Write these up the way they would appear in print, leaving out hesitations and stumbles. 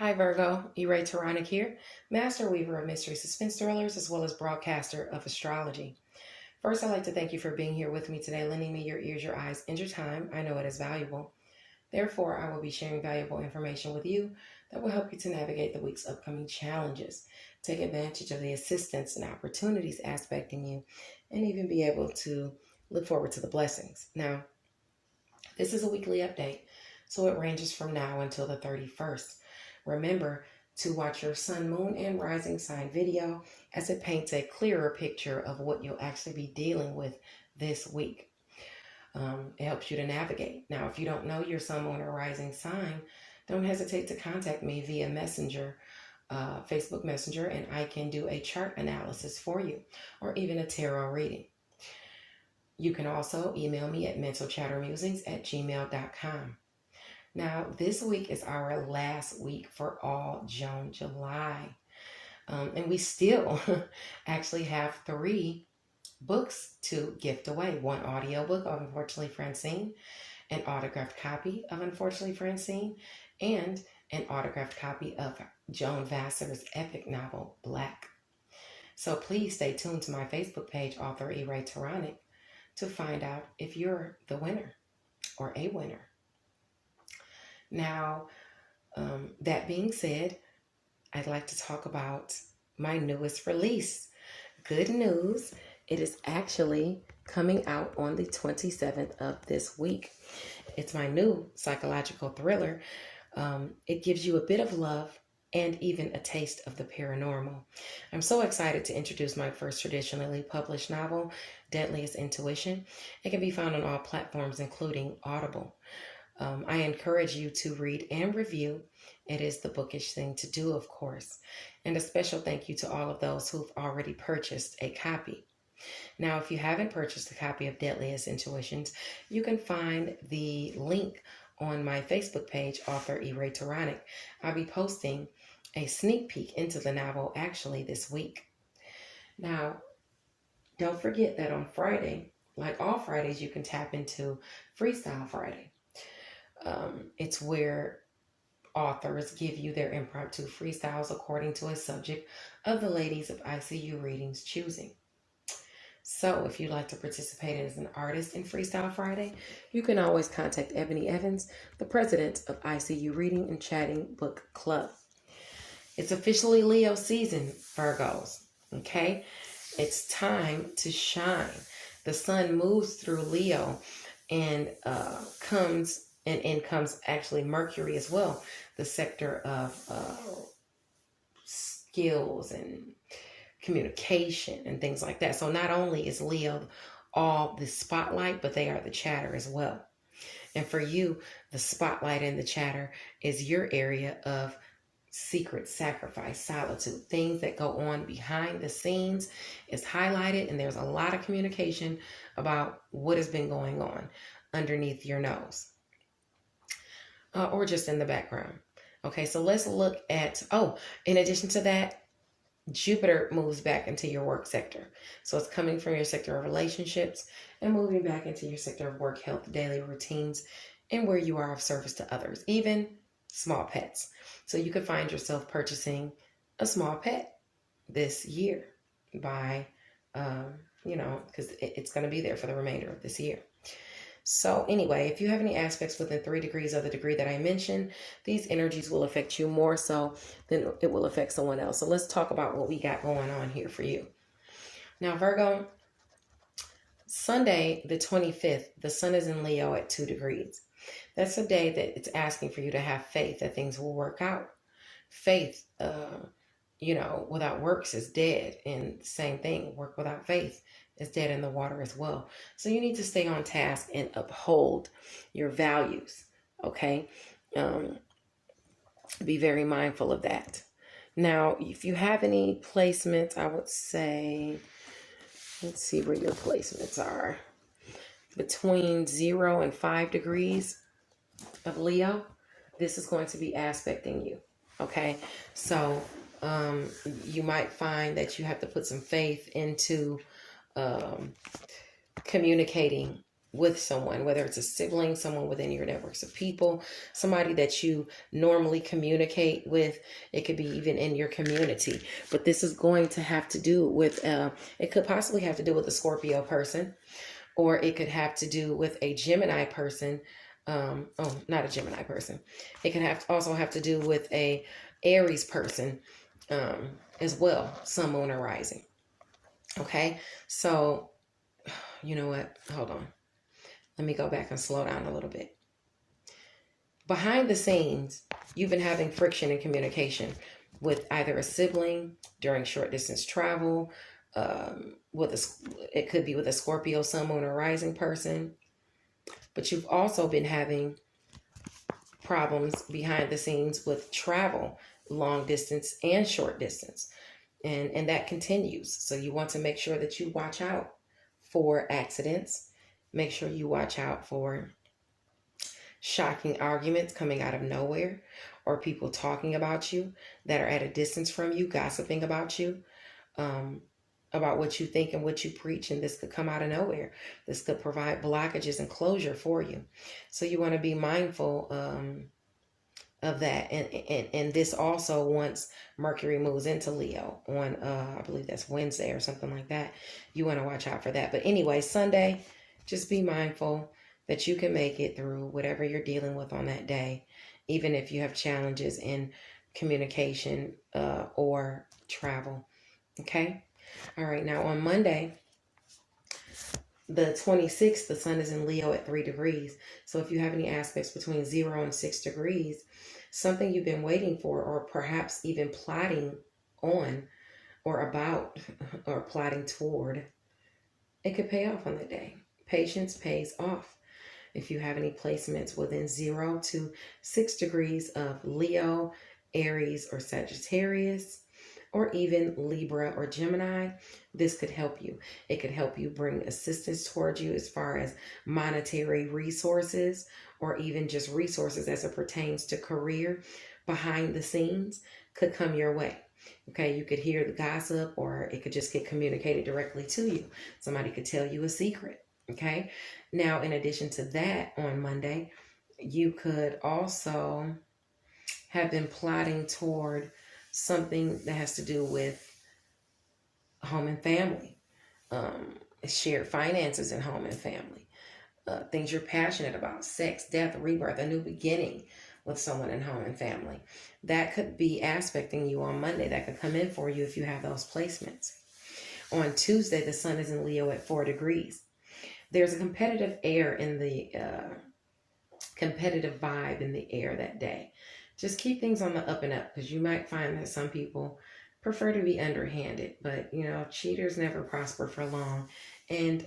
Hi Virgo, Turonic here, master weaver of mystery suspense thrillers as well as broadcaster of astrology. First, I'd like to thank you for being here with me today, lending me your ears, your eyes, and your time. I know it is valuable. Therefore, I will be sharing valuable information with you that will help you to navigate the week's upcoming challenges, take advantage of the assistance and opportunities aspecting you, and even be able to look forward to the blessings. Now, this is a weekly update, so it ranges from now until the 31st. Remember to watch your sun, moon, and rising sign video as it paints a clearer picture of what you'll actually be dealing with this week. It helps you to navigate. Now, if you don't know your sun, moon, or rising sign, don't hesitate to contact me via Messenger, Facebook Messenger, and I can do a chart analysis for you or even a tarot reading. You can also email me at mentalchattermusings@gmail.com. Now, this week is our last week for all June, July. And we still actually have 3 books to gift away. 1 audiobook of Unfortunately Francine, an autographed copy of Unfortunately Francine, and an autographed copy of Joan Vassar's epic novel, Black. So please stay tuned to my Facebook page, author Turonic, to find out if you're the winner or a winner. Now, that being said, I'd like to talk about my newest release. Good news, it is actually coming out on the 27th of this week. It's my new psychological thriller. It gives you a bit of love and even a taste of the paranormal. I'm so excited to introduce my first traditionally published novel, Deadliest Intuition. It can be found on all platforms, including Audible. I encourage you to read and review. It is the bookish thing to do, of course. And a special thank you to all of those who've already purchased a copy. Now, if you haven't purchased a copy of Deadliest Intuitions, you can find the link on my Facebook page, author Turonic. I'll be posting a sneak peek into the novel actually this week. Now, don't forget that on Friday, like all Fridays, you can tap into Freestyle Friday. It's where authors give you their impromptu freestyles according to a subject of the ladies of ICU Readings choosing. So if you'd like to participate as an artist in Freestyle Friday, you can always contact Ebony Evans, the president of ICU Reading and Chatting Book Club. It's officially Leo season, Virgos, okay? It's time to shine. The sun moves through Leo and comes actually Mercury as well, the sector of skills and communication and things like that. So not only is Leo all the spotlight, but they are the chatter as well. And for you, the spotlight and the chatter is your area of secret, sacrifice, solitude, things that go on behind the scenes is highlighted, and there's a lot of communication about what has been going on underneath your nose. Or just in the background. Okay, so let's look at, in addition to that, Jupiter moves back into your work sector. So it's coming from your sector of relationships and moving back into your sector of work, health, daily routines, and where you are of service to others, even small pets. So you could find yourself purchasing a small pet this year by, because it's going to be there for the remainder of this year. So anyway, if you have any aspects within 3 degrees of the degree that I mentioned, these energies will affect you more so than it will affect someone else. So let's talk about what we got going on here for you. Now, Virgo, Sunday, the 25th, the sun is in Leo at 2 degrees. That's a day that it's asking for you to have faith that things will work out. Faith, without works is dead. And same thing, work without faith is dead in the water as well. So you need to stay on task and uphold your values, okay? Be very mindful of that. Now, if you have any placements, I would say, let's see where your placements are. Between 0 and 5 degrees of Leo, this is going to be aspecting you, okay? So you might find that you have to put some faith into communicating with someone, whether it's a sibling, someone within your networks of people, somebody that you normally communicate with. It could be even in your community. But this is going to have to do with, it could possibly have to do with a Scorpio person, or it could have to do with a Gemini person. Not a Gemini person. It can also have to do with a Aries person as well, sun, moon, or rising. Okay, so you know what? Hold on. Let me go back and slow down a little bit. Behind the scenes, you've been having friction in communication with either a sibling during short distance travel, it could be with a Scorpio, sun, moon, or rising person. But you've also been having problems behind the scenes with travel, long distance and short distance. And that continues. So you want to make sure that you watch out for accidents. Make sure you watch out for shocking arguments coming out of nowhere, or people talking about you that are at a distance from you, gossiping about you, about what you think and what you preach. And this could come out of nowhere. This could provide blockages and closure for you. So you want to be mindful of that. And this also, once Mercury moves into Leo on, I believe that's Wednesday or something like that, you want to watch out for that. But anyway, Sunday, just be mindful that you can make it through whatever you're dealing with on that day, even if you have challenges in communication or travel. Okay? All right, now on Monday, the 26th, the sun is in Leo at 3 degrees. So if you have any aspects between 0 and 6 degrees, something you've been waiting for, or perhaps even plotting on or about or plotting toward, it could pay off on the day. Patience pays off. If you have any placements within 0 to 6 degrees of Leo, Aries, or Sagittarius, or even Libra or Gemini, this could help you. It could help you bring assistance towards you as far as monetary resources, or even just resources as it pertains to career. Behind the scenes could come your way. Okay, you could hear the gossip, or it could just get communicated directly to you. Somebody could tell you a secret. Okay, now in addition to that, on Monday, you could also have been plotting toward something that has to do with home and family, shared finances in home and family, things you're passionate about, sex, death, rebirth, a new beginning with someone in home and family. That could be aspecting you on Monday. That could come in for you if you have those placements. On Tuesday, the sun is in Leo at 4 degrees. There's a competitive air in the competitive vibe in the air that day. Just keep things on the up and up, because you might find that some people prefer to be underhanded, but cheaters never prosper for long, and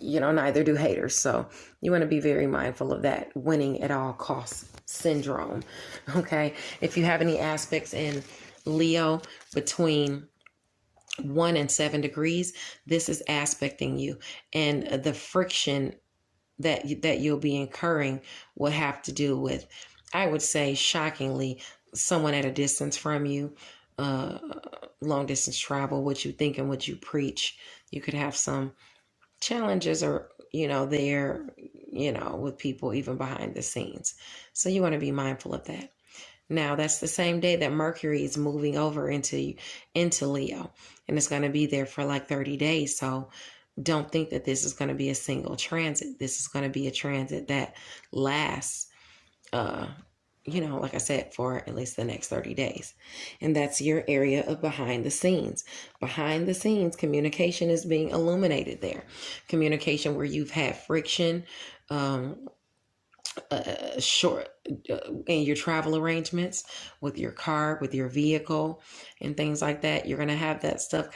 neither do haters. So you want to be very mindful of that winning at all costs syndrome. Okay, if you have any aspects in Leo between 1 and 7 degrees, this is aspecting you, and the friction that you'll be incurring will have to do with, I would say, shockingly, someone at a distance from you, long distance travel, what you think and what you preach. You could have some challenges, or there, with people even behind the scenes. So you want to be mindful of that. Now, that's the same day that Mercury is moving over into Leo, and it's going to be there for like 30 days. So don't think that this is going to be a single transit. This is going to be a transit that lasts, like I said, for at least the next 30 days. And that's your area of behind the scenes. Behind the scenes, communication is being illuminated there. Communication where you've had friction, in your travel arrangements with your car, with your vehicle, and things like that. You're going to have that stuff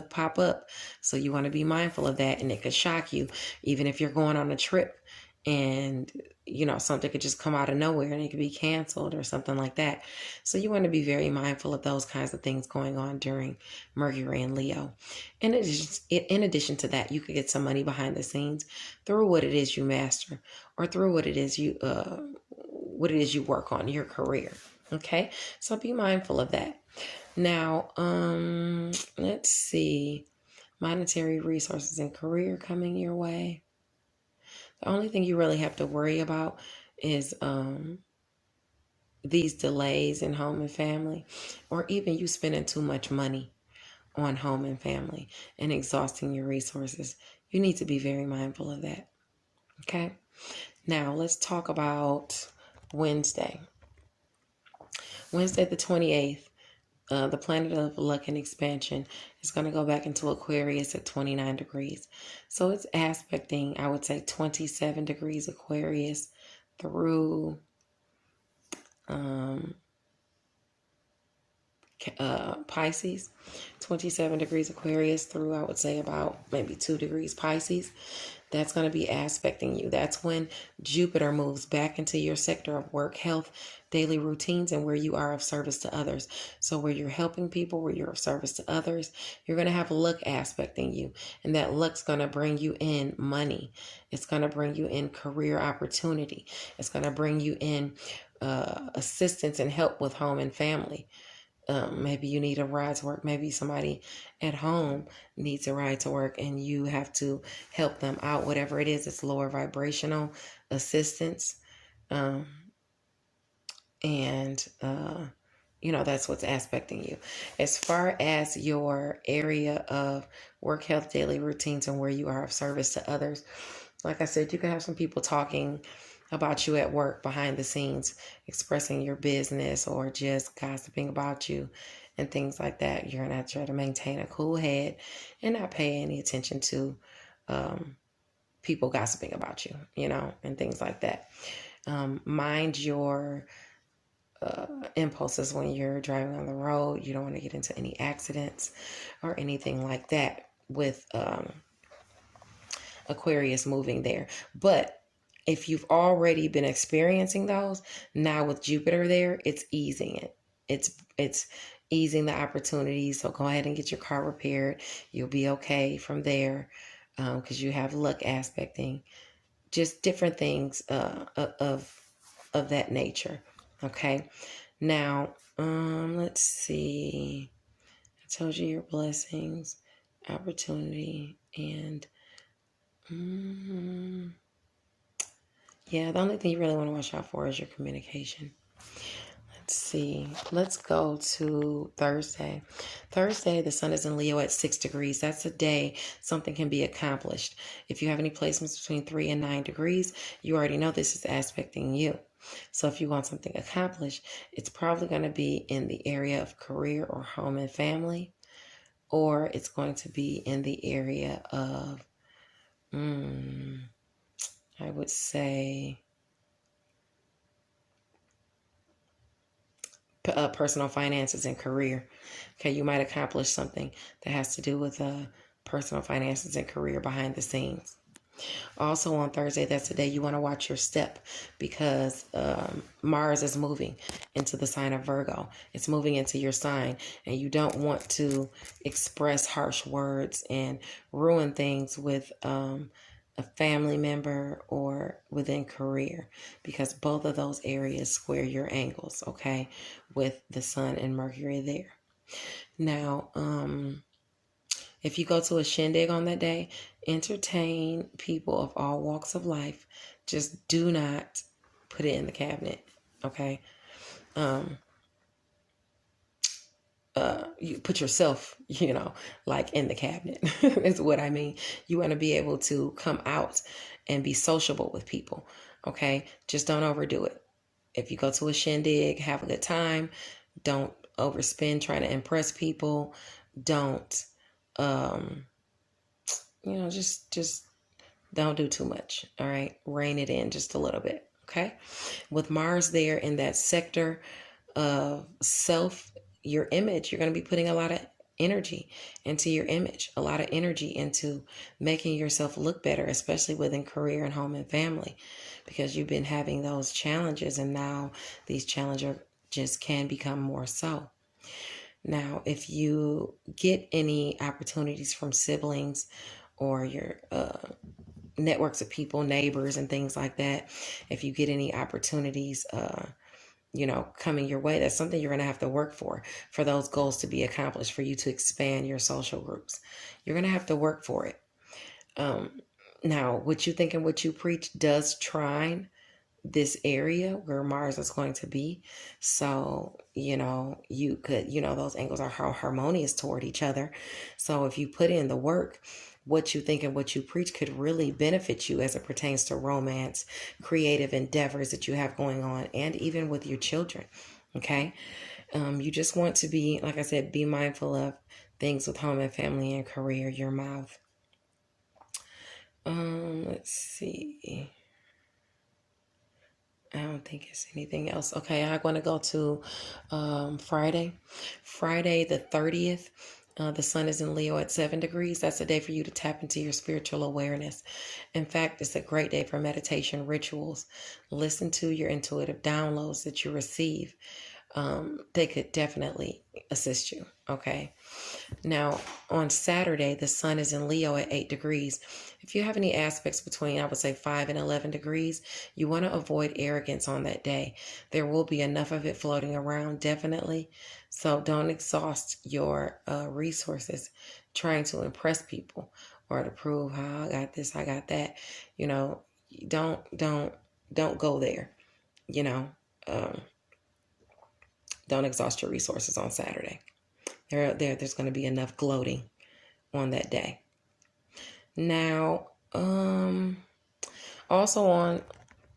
pop up. So you want to be mindful of that, and it could shock you, even if you're going on a trip and something could just come out of nowhere and it could be canceled or something like that. So you want to be very mindful of those kinds of things going on during Mercury and Leo. In addition to that, you could get some money behind the scenes through what it is you master, or through what it is you work on, your career. Okay, so be mindful of that. Now, let's see, monetary resources and career coming your way. The only thing you really have to worry about is these delays in home and family, or even you spending too much money on home and family and exhausting your resources. You need to be very mindful of that. Okay. Now let's talk about Wednesday. Wednesday the 28th, the planet of luck and expansion is going to go back into Aquarius at 29 degrees. So it's aspecting, I would say, 27 degrees Aquarius through Pisces, 27 degrees Aquarius through, I would say, about maybe 2 degrees Pisces. That's going to be aspecting you. That's when Jupiter moves back into your sector of work, health, daily routines, and where you are of service to others. So where you're helping people, where you're of service to others, you're going to have luck aspecting you. And that luck's going to bring you in money. It's going to bring you in career opportunity. It's going to bring you in assistance and help with home and family. Maybe you need a ride to work. Maybe somebody at home needs a ride to work and you have to help them out. Whatever it is, it's lower vibrational assistance. That's what's aspecting you. As far as your area of work, health, daily routines, and where you are of service to others, like I said, you can have some people talking about you at work behind the scenes, expressing your business or just gossiping about you and things like that. You're going to have to try to maintain a cool head and not pay any attention to people gossiping about you, and things like that. Mind your impulses when you're driving on the road. You don't want to get into any accidents or anything like that with Aquarius moving there. But if you've already been experiencing those, now with Jupiter there, it's easing it. It's easing the opportunities. So go ahead and get your car repaired. You'll be okay from there because you have luck aspecting. Just different things of that nature. Okay. Now, let's see. I told you your blessings, opportunity, and yeah, the only thing you really want to watch out for is your communication. Let's see. Let's go to Thursday. Thursday, the sun is in Leo at 6 degrees. That's a day something can be accomplished. If you have any placements between 3 and 9 degrees, you already know this is aspecting you. So if you want something accomplished, it's probably going to be in the area of career or home and family, or it's going to be in the area of I would say personal finances and career. Okay, you might accomplish something that has to do with personal finances and career behind the scenes. Also on Thursday, that's the day you want to watch your step because Mars is moving into the sign of Virgo. It's moving into your sign, and you don't want to express harsh words and ruin things with a family member or within career, because both of those areas square your angles, okay, with the sun and Mercury there. Now, if you go to a shindig on that day, entertain people of all walks of life. Just do not put it in the cabinet, okay? You put yourself, like in the cabinet is what I mean. You want to be able to come out and be sociable with people, okay? Just don't overdo it. If you go to a shindig, have a good time. Don't overspend trying to impress people. Don't, just don't do too much, all right? Rein it in just a little bit, okay? With Mars there in that sector of self, your image, you're going to be putting a lot of energy into your image, a lot of energy into making yourself look better, especially within career and home and family, because you've been having those challenges, and now these challenges can become more so. Now, if you get any opportunities from siblings or your networks of people, neighbors, and things like that, if you get any opportunities, coming your way, that's something you're going to have to work for those goals to be accomplished, for you to expand your social groups. You're going to have to work for it. Now, what you think and what you preach does trine this area where Mars is going to be. So, you could, those angles are how harmonious toward each other. So if you put in the work, what you think and what you preach could really benefit you as it pertains to romance, creative endeavors that you have going on, and even with your children. Okay. You just want to be, like I said, be mindful of things with home and family and career, your mouth. Let's see. I don't think it's anything else. Okay, I'm going to go to Friday. Friday the 30th. The sun is in Leo at 7 degrees. That's a day for you to tap into your spiritual awareness. In fact, it's a great day for meditation rituals. Listen to your intuitive downloads that you receive. They could definitely assist you. Okay. Now, on Saturday, the sun is in Leo at 8 degrees. If you have any aspects between, I would say, 5 and 11 degrees, you want to avoid arrogance on that day. There will be enough of it floating around, definitely. So don't exhaust your resources trying to impress people or to prove how I got this, I got that. Don't go there. Don't exhaust your resources on Saturday. There's going to be enough gloating on that day. Now, also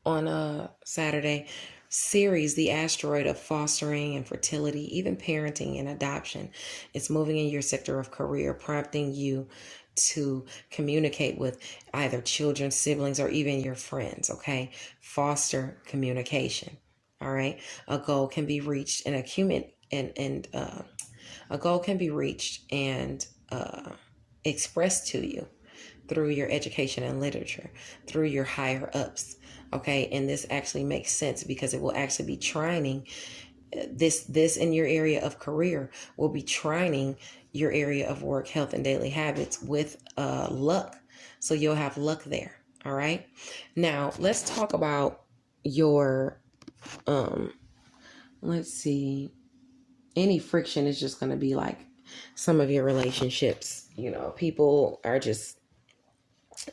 on Saturday, Ceres, the asteroid of fostering and fertility, even parenting and adoption, it's moving in your sector of career, prompting you to communicate with either children, siblings, or even your friends. Okay, foster communication. All right, a goal can be reached and a goal can be reached and expressed to you through your education and literature, through your higher ups. Okay, and this actually makes sense because it will actually be trining this in your area of career will be trining your area of work, health, and daily habits with luck. So you'll have luck there. All right. Now let's talk about your let's see. Any friction is just going to be like some of your relationships. People are just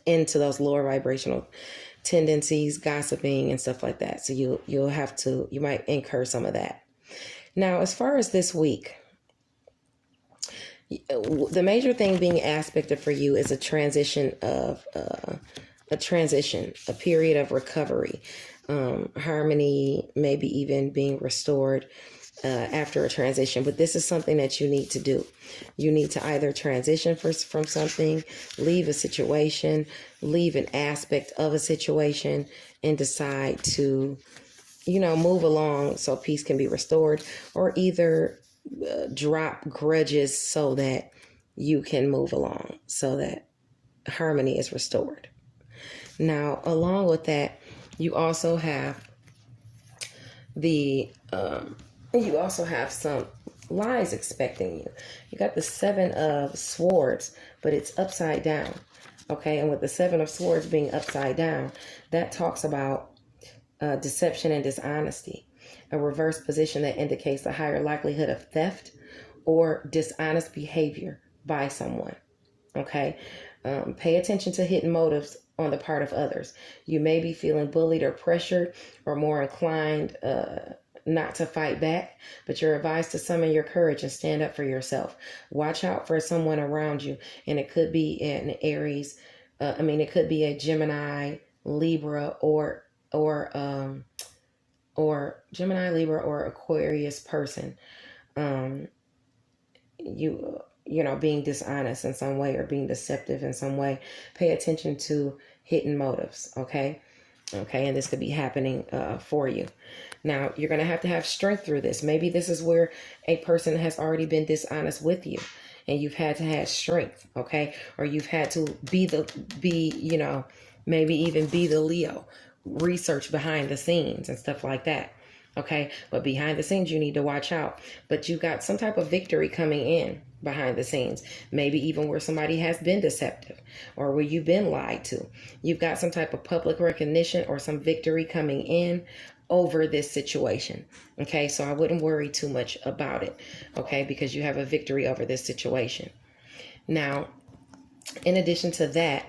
into those lower vibrational tendencies, gossiping and stuff like that. So you might incur some of that. Now, as far as this week, the major thing being aspected for you is a transition, a period of recovery, harmony, maybe even being restored after a transition. But this is something that you need to do. You need to either transition from something, leave a situation, leave an aspect of a situation, and decide to, move along so peace can be restored, or either drop grudges so that you can move along, so that harmony is restored. Now, along with that, you also have some lies expecting you. You got the 7 of Swords, but it's upside down. Okay, and with the 7 of Swords being upside down, that talks about deception and dishonesty. A reverse position that indicates a higher likelihood of theft or dishonest behavior by someone. Okay, pay attention to hidden motives on the part of others. You may be feeling bullied or pressured or more inclined not to fight back, but you're advised to summon your courage and stand up for yourself. Watch out for someone around you, and it could be an Aries. It could be a Gemini, Libra, or Gemini, Libra, or Aquarius person. Being dishonest in some way or being deceptive in some way. Pay attention to hidden motives. Okay, and this could be happening for you. Now, you're going to have strength through this. Maybe this is where a person has already been dishonest with you and you've had to have strength, okay? Or you've had to maybe even be the Leo, research behind the scenes and stuff like that, okay? But behind the scenes, you need to watch out. But you got some type of victory coming in behind the scenes, maybe even where somebody has been deceptive or where you've been lied to. You've got some type of public recognition or some victory coming in over this situation. Okay, so I wouldn't worry too much about it, okay, because you have a victory over this situation. Now, in addition to that,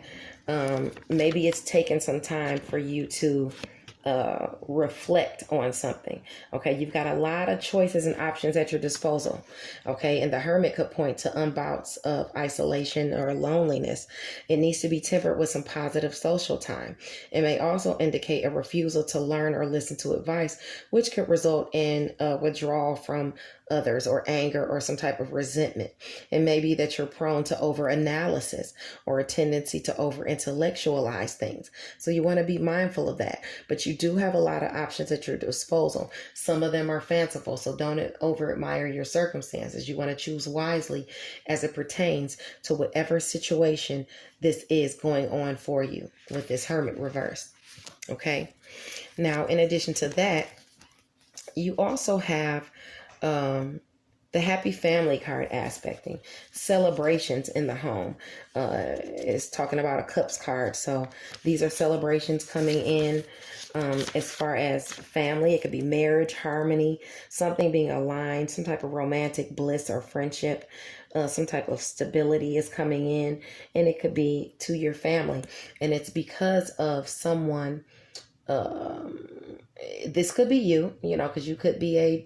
Maybe it's taken some time for you to reflect on something. Okay, you've got a lot of choices and options at your disposal. Okay, and the hermit could point to unbouts of isolation or loneliness. It needs to be tempered with some positive social time. It may also indicate a refusal to learn or listen to advice, which could result in withdrawal from others or anger or some type of resentment. It may be that you're prone to over analysis or a tendency to over intellectualize things. So you want to be mindful of that. But you do have a lot of options at your disposal. Some of them are fanciful, so don't over admire your circumstances. You want to choose wisely as it pertains to whatever situation this is going on for you with this hermit reverse. Okay. Now, in addition to that, you also have the happy family card aspecting, celebrations in the home. It's talking about a cups card. So these are celebrations coming in as far as family. It could be marriage, harmony, something being aligned, some type of romantic bliss or friendship. Some type of stability is coming in, and it could be to your family. And it's because of someone. This could be you, because you could be a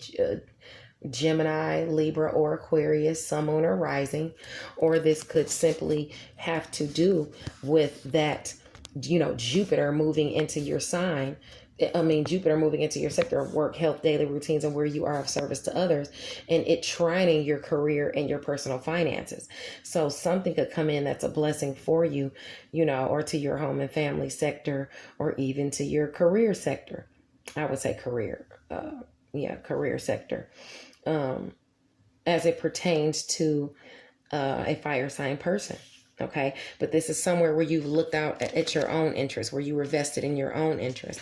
Gemini, Libra, or Aquarius, Sun, Moon, or Rising, or this could simply have to do with that, Jupiter moving into your sign. Jupiter moving into your sector of work, health, daily routines, and where you are of service to others, and it trining your career and your personal finances. So something could come in that's a blessing for you, or to your home and family sector, or even to your career sector. I would say career sector. As it pertains to a fire sign person. Okay. But this is somewhere where you've looked out at your own interest, where you were vested in your own interest.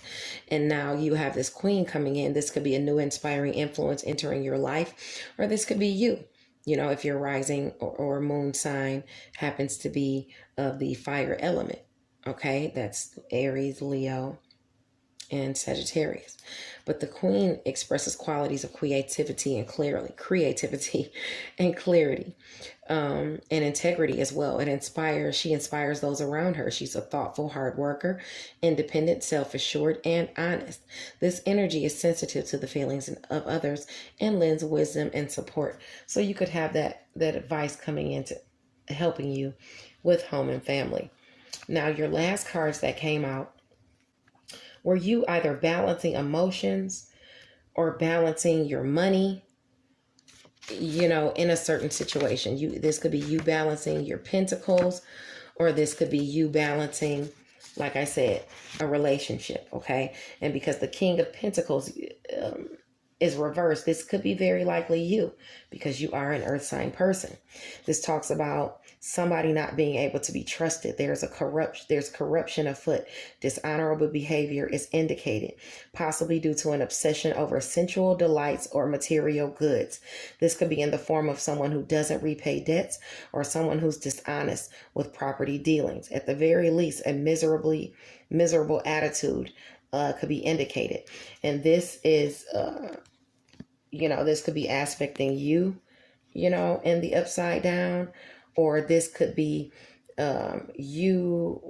And now you have this queen coming in. This could be a new inspiring influence entering your life, or this could be you. If your rising or moon sign happens to be of the fire element. Okay. That's Aries, Leo, and Sagittarius. But the queen expresses qualities of creativity and clarity, and integrity as well. She inspires those around her. She's a thoughtful, hard worker, independent, self-assured, and honest. This energy is sensitive to the feelings of others and lends wisdom and support. So you could have that advice coming into helping you with home and family. Now, your last cards that came out, were you either balancing emotions or balancing your money, in a certain situation? This could be you balancing your pentacles, or this could be you balancing, like I said, a relationship. Okay. And because the King of Pentacles is reversed, this could be very likely you, because you are an earth sign person. This talks about somebody not being able to be trusted. There's corruption afoot. Dishonorable behavior is indicated, possibly due to an obsession over sensual delights or material goods. This could be in the form of someone who doesn't repay debts, or someone who's dishonest with property dealings. At the very least, a miserable attitude could be indicated. And this is, this could be aspecting you, in the upside down, or this could be you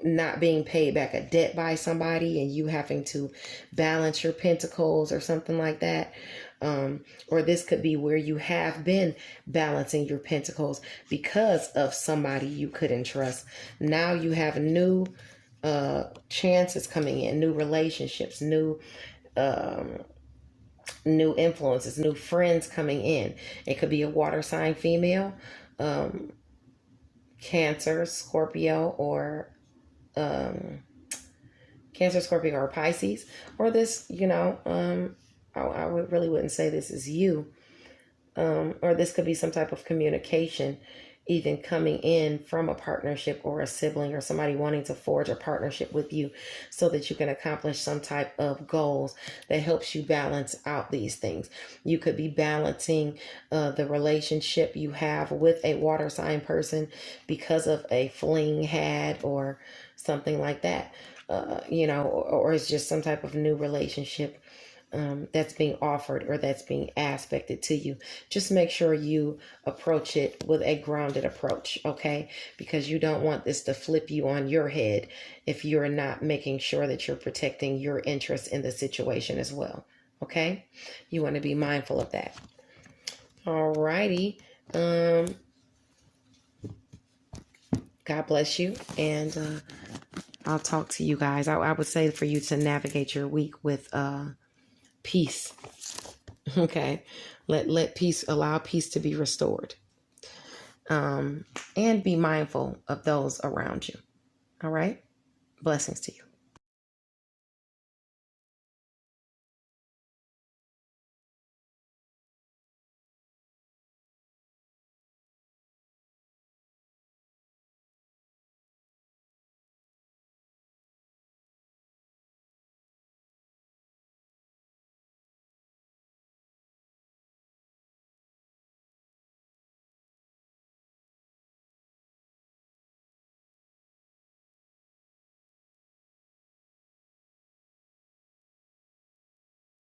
not being paid back a debt by somebody and you having to balance your pentacles or something like that. Or this could be where you have been balancing your pentacles because of somebody you couldn't trust. Now you have new chances coming in, new relationships, new influences, new friends coming in. It could be a water sign female, Cancer, Scorpio, or Pisces. Or this, I really wouldn't say this is you. Or this could be some type of communication, even coming in from a partnership or a sibling or somebody wanting to forge a partnership with you so that you can accomplish some type of goals that helps you balance out these things. You could be balancing the relationship you have with a water sign person because of a fling had or something like that, or it's just some type of new relationship that's being offered or that's being aspected to you. Just make sure you approach it with a grounded approach, okay? Because you don't want this to flip you on your head if you're not making sure that you're protecting your interests in the situation as well, okay? You want to be mindful of that. All righty. God bless you, and I'll talk to you guys. I would say for you to navigate your week with peace. Okay, let peace, allow peace to be restored, and be mindful of those around you. All right, blessings to you.